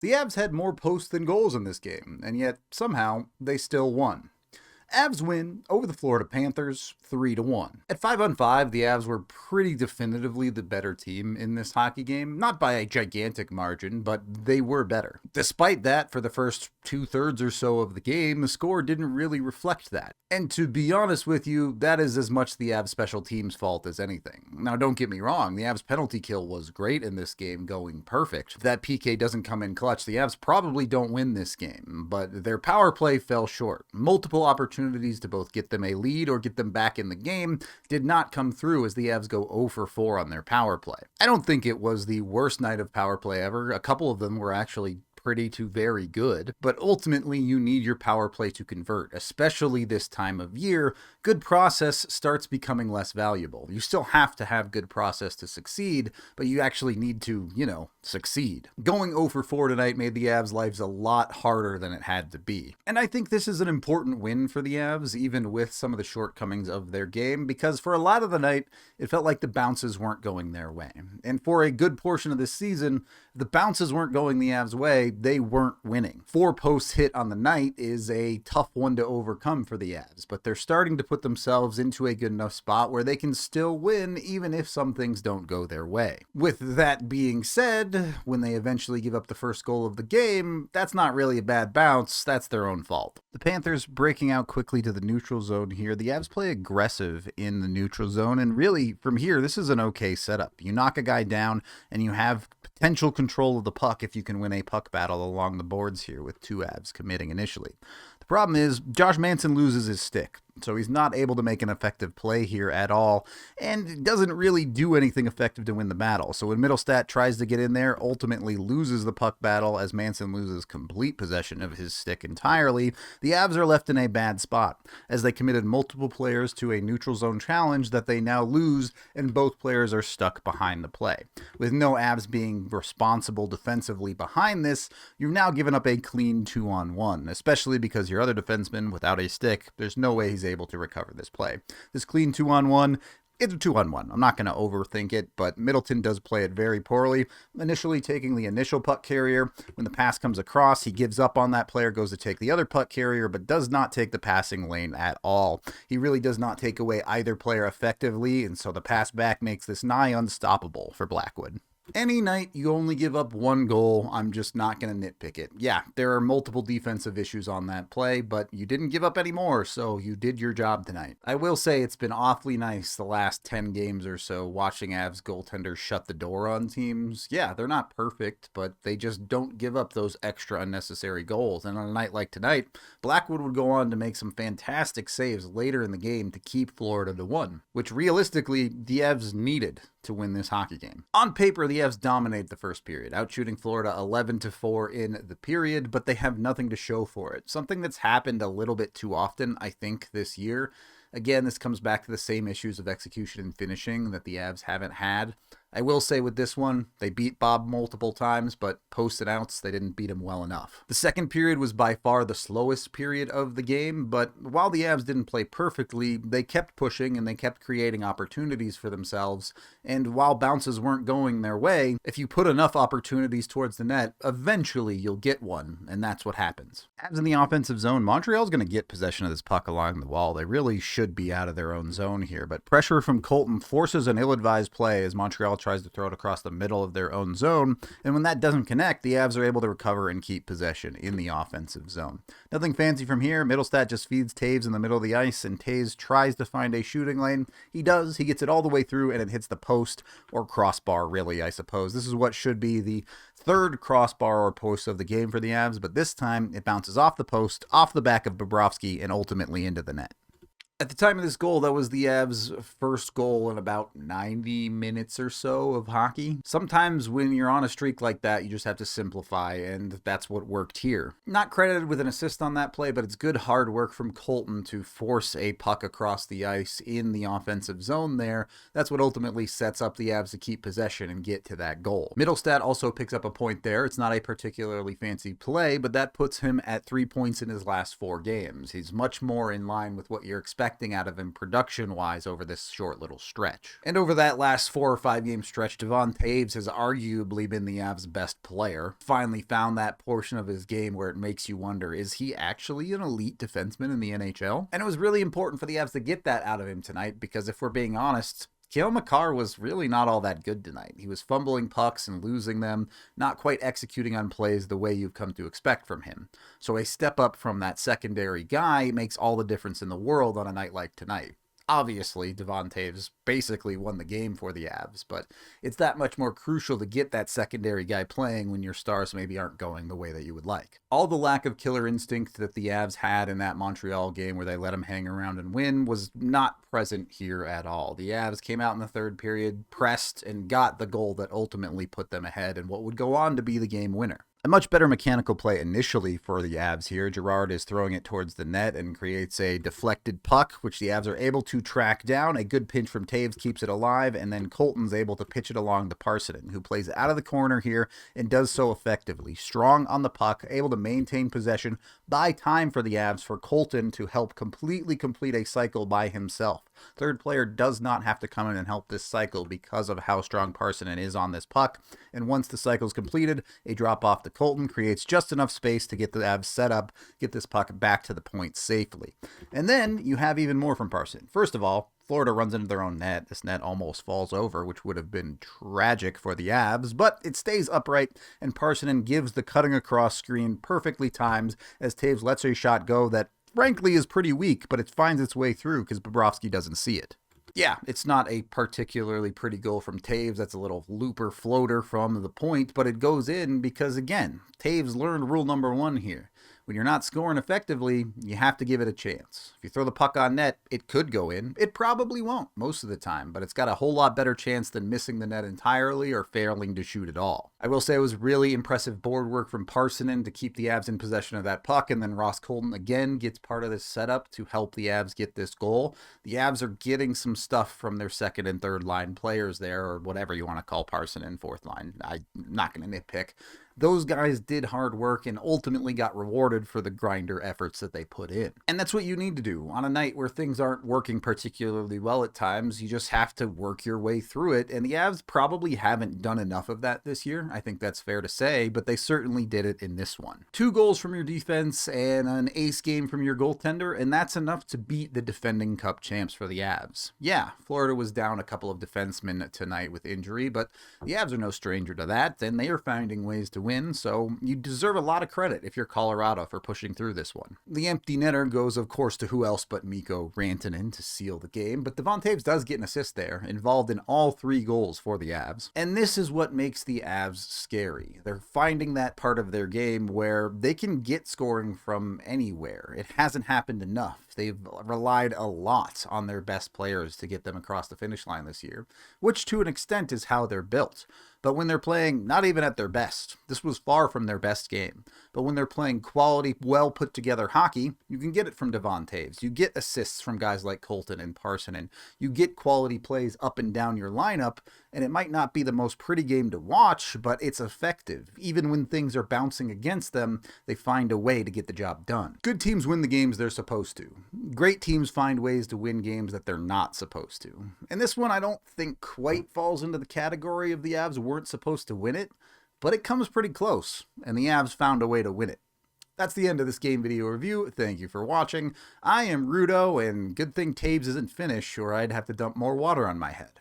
The Avs had more posts than goals in this game, and yet somehow they still won. Avs win over the Florida Panthers 3-1. At 5-on-5, the Avs were pretty definitively the better team in this hockey game. Not by a gigantic margin, but they were better. Despite that, for the first 2/3 or so of the game, the score didn't really reflect that. And to be honest with you, that is as much the Avs special teams' fault as anything. Now, don't get me wrong, the Avs penalty kill was great in this game, going perfect. If that PK doesn't come in clutch, the Avs probably don't win this game, but their power play fell short. Multiple opportunities to both get them a lead or get them back in the game did not come through as the Avs go 0 for 4 on their power play. I don't think it was the worst night of power play ever. A couple of them were actually pretty to very good, but ultimately you need your power play to convert, especially this time of year. Good process starts becoming less valuable. You still have to have good process to succeed, but you actually need to, succeed. Going 0 for 4 tonight made the Avs' lives a lot harder than it had to be. And I think this is an important win for the Avs, even with some of the shortcomings of their game, because for a lot of the night, it felt like the bounces weren't going their way. And for a good portion of this season, the bounces weren't going the Avs' way, they weren't winning. 4 posts hit on the night is a tough one to overcome for the Avs, but they're starting to put themselves into a good enough spot where they can still win even if some things don't go their way. With that being said, when they eventually give up the first goal of the game, that's not really a bad bounce, that's their own fault. The Panthers breaking out quickly to the neutral zone here. The Avs play aggressive in the neutral zone, and really, from here, this is an okay setup. You knock a guy down, and you have potential control of the puck if you can win a puck battle along the boards here with 2 Avs committing initially. The problem is, Josh Manson loses his stick, so he's not able to make an effective play here at all, and doesn't really do anything effective to win the battle. So when Mittelstadt tries to get in there, ultimately loses the puck battle as Manson loses complete possession of his stick entirely, the Avs are left in a bad spot, as they committed multiple players to a neutral zone challenge that they now lose, and both players are stuck behind the play. With no Avs being responsible defensively behind this, you've now given up a clean 2-on-1, especially because your other defenseman, without a stick, there's no way he's able to recover this play. This clean 2-on-1, it's a 2-on-1. I'm not going to overthink it, but Middleton does play it very poorly, initially taking the initial puck carrier. When the pass comes across, he gives up on that player, goes to take the other puck carrier, but does not take the passing lane at all. He really does not take away either player effectively, and so the pass back makes this nigh unstoppable for Blackwood. Any night you only give up 1 goal, I'm just not going to nitpick it. Yeah, there are multiple defensive issues on that play, but you didn't give up any more, so you did your job tonight. I will say it's been awfully nice the last 10 games or so watching Avs goaltenders shut the door on teams. Yeah, they're not perfect, but they just don't give up those extra unnecessary goals. And on a night like tonight, Blackwood would go on to make some fantastic saves later in the game to keep Florida to 1, which realistically the Avs needed to win this hockey game. On paper, the Avs dominate the first period, outshooting Florida 11-4 in the period, but they have nothing to show for it. Something that's happened a little bit too often, I think, this year. Again, this comes back to the same issues of execution and finishing that the Avs haven't had. I will say with this one, they beat Bob multiple times, but post and outs, they didn't beat him well enough. The second period was by far the slowest period of the game, but while the Avs didn't play perfectly, they kept pushing and they kept creating opportunities for themselves, and while bounces weren't going their way, if you put enough opportunities towards the net, eventually you'll get one, and that's what happens. Avs in the offensive zone, Montreal's going to get possession of this puck along the wall. They really should be out of their own zone here, but pressure from Colton forces an ill-advised play as Montreal tries to throw it across the middle of their own zone, and when that doesn't connect, the Avs are able to recover and keep possession in the offensive zone. Nothing fancy from here. Mittelstadt just feeds Toews in the middle of the ice, and Toews tries to find a shooting lane. He does. He gets it all the way through, and it hits the post, or crossbar, really, I suppose. This is what should be the third crossbar or post of the game for the Avs, but this time it bounces off the post, off the back of Bobrovsky, and ultimately into the net. At the time of this goal, that was the Avs' first goal in about 90 minutes or so of hockey. Sometimes when you're on a streak like that, you just have to simplify, and that's what worked here. Not credited with an assist on that play, but it's good hard work from Colton to force a puck across the ice in the offensive zone there. That's what ultimately sets up the Avs to keep possession and get to that goal. Mittelstadt also picks up a point there. It's not a particularly fancy play, but that puts him at 3 points in his last 4 games. He's much more in line with what you're expecting expecting out of him production-wise over this short little stretch. And over that last 4 or 5 game stretch, Devon Toews has arguably been the Avs' best player. Finally found that portion of his game where it makes you wonder, is he actually an elite defenseman in the NHL? And it was really important for the Avs to get that out of him tonight, because if we're being honest, Cale Makar was really not all that good tonight. He was fumbling pucks and losing them, not quite executing on plays the way you've come to expect from him. So a step up from that secondary guy makes all the difference in the world on a night like tonight. Obviously, Devon Toews basically won the game for the Avs, but it's that much more crucial to get that secondary guy playing when your stars maybe aren't going the way that you would like. All the lack of killer instinct that the Avs had in that Montreal game where they let him hang around and win was not present here at all. The Avs came out in the third period, pressed, and got the goal that ultimately put them ahead in what would go on to be the game winner. A much better mechanical play initially for the Avs here. Girard is throwing it towards the net and creates a deflected puck, which the Avs are able to track down. A good pinch from Toews keeps it alive, and then Colton's able to pitch it along to Parssinen, who plays out of the corner here and does so effectively. Strong on the puck, able to maintain possession, buy time for the Avs for Colton to help completely complete a cycle by himself. Third player does not have to come in and help this cycle because of how strong Parssinen is on this puck, and once the cycle is completed, a drop off the Colton creates just enough space to get the Avs set up, get this puck back to the point safely. And then you have even more from Parssinen. First of all, Florida runs into their own net. This net almost falls over, which would have been tragic for the Avs, but it stays upright, and Parssinen gives the cutting across screen perfectly timed as Toews lets a shot go that frankly is pretty weak, but it finds its way through because Bobrovsky doesn't see it. Yeah, it's not a particularly pretty goal from Toews. That's a little looper floater from the point, but it goes in because, again, Toews learned rule number 1 here. When you're not scoring effectively, you have to give it a chance. If you throw the puck on net, it could go in. It probably won't most of the time, but it's got a whole lot better chance than missing the net entirely or failing to shoot at all. I will say it was really impressive board work from Parssinen to keep the Avs in possession of that puck, and then Ross Colton again gets part of this setup to help the Avs get this goal. The Avs are getting some stuff from their second and third line players there, or whatever you want to call Parssinen, fourth line. I'm not going to nitpick. Those guys did hard work and ultimately got rewarded for the grinder efforts that they put in. And that's what you need to do. On a night where things aren't working particularly well at times, you just have to work your way through it. And the Avs probably haven't done enough of that this year. I think that's fair to say, but they certainly did it in this one. 2 goals from your defense and an ace game from your goaltender, and that's enough to beat the defending Cup champs for the Avs. Yeah, Florida was down a couple of defensemen tonight with injury, but the Avs are no stranger to that, and they are finding ways to win, so you deserve a lot of credit if you're Colorado for pushing through this one. The empty netter goes, of course, to who else but Mikko Rantanen to seal the game, but Devon Toews does get an assist there, involved in all 3 goals for the Avs. And this is what makes the Avs scary. They're finding that part of their game where they can get scoring from anywhere. It hasn't happened enough. They've relied a lot on their best players to get them across the finish line this year, which to an extent is how they're built. But when they're playing not even at their best, this was far from their best game, but when they're playing quality, well put together hockey, you can get it from Devon Toews. You get assists from guys like Colton and Parssinen. You get quality plays up and down your lineup, and it might not be the most pretty game to watch, but it's effective. Even when things are bouncing against them, they find a way to get the job done. Good teams win the games they're supposed to. Great teams find ways to win games that they're not supposed to. And this one I don't think quite falls into the category of the Avs weren't supposed to win it, but it comes pretty close, and the Avs found a way to win it. That's the end of this game video review. Thank you for watching. I am Rudo, and good thing Toews isn't finished, or I'd have to dump more water on my head.